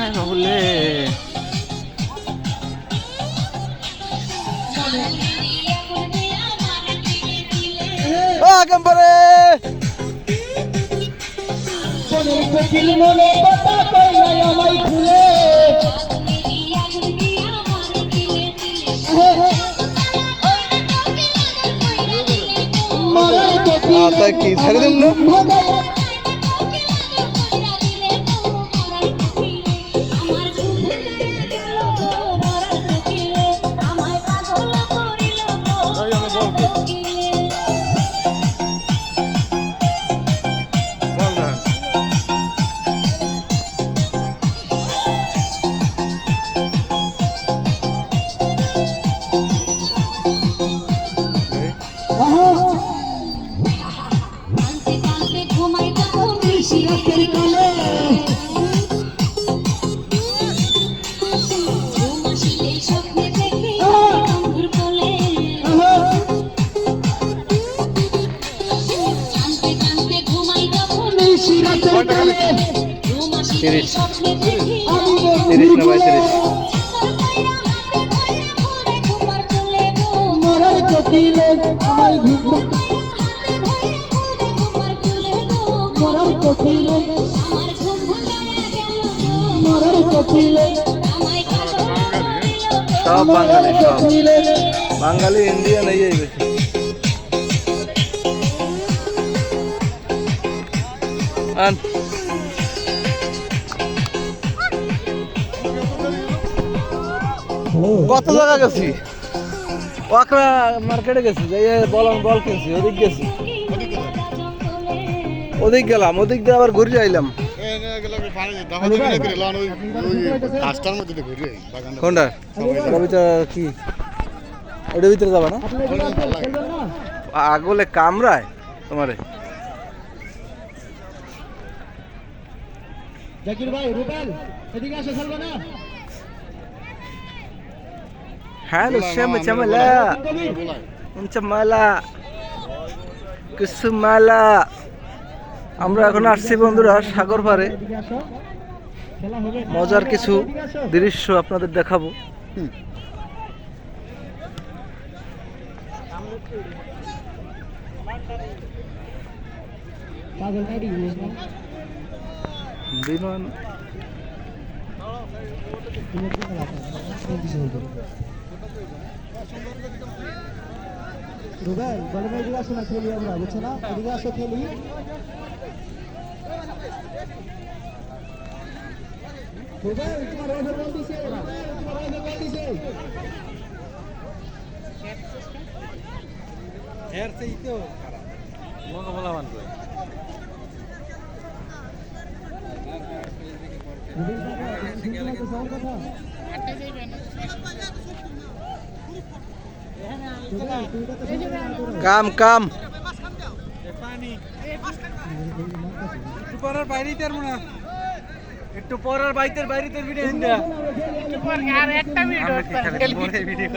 বাহুলে আগামবারে তাই কি ছেড়ে দিন না তিরিশ না ভাই 30 সব বাঙালি সব বাঙালি ইন্ডিয়ান এই বেশি কত জায়গা গেছি ওয়াকড়া মার্কেটে গেছি বল কিনছি ওদিক গেছি ওদিক গেলাম ওদিক দিয়ে আবার ঘুরে আইলাম কোনটা কি ওটার ভিতরে যাবা না আগলে কামরায় তোমারে জাকির ভাই রুবেল এদিকে আসো চলবে না হ্যালো শ্যামলা কুসুমালা আমরা এখন আসছি বন্ধুরা সাগর পাড়ে মজার কিছু দৃশ্য আপনাদের দেখাবো বিমান রুবেল বলে না এদিকে আসো না খেলি আমরা বুঝছো না এদিকে আসো খেলি রুবেল তোমার ওভার বল দিছে তোমার ওভার বল দিছে হেয়ার সেই তো মন বলা মান করে রুবেল কথা কাম কাম একটু পরের বাইরেই তার মনে একটু পরের বাইতের বাইরে তোর ভিডিও আর একটা ভিডিও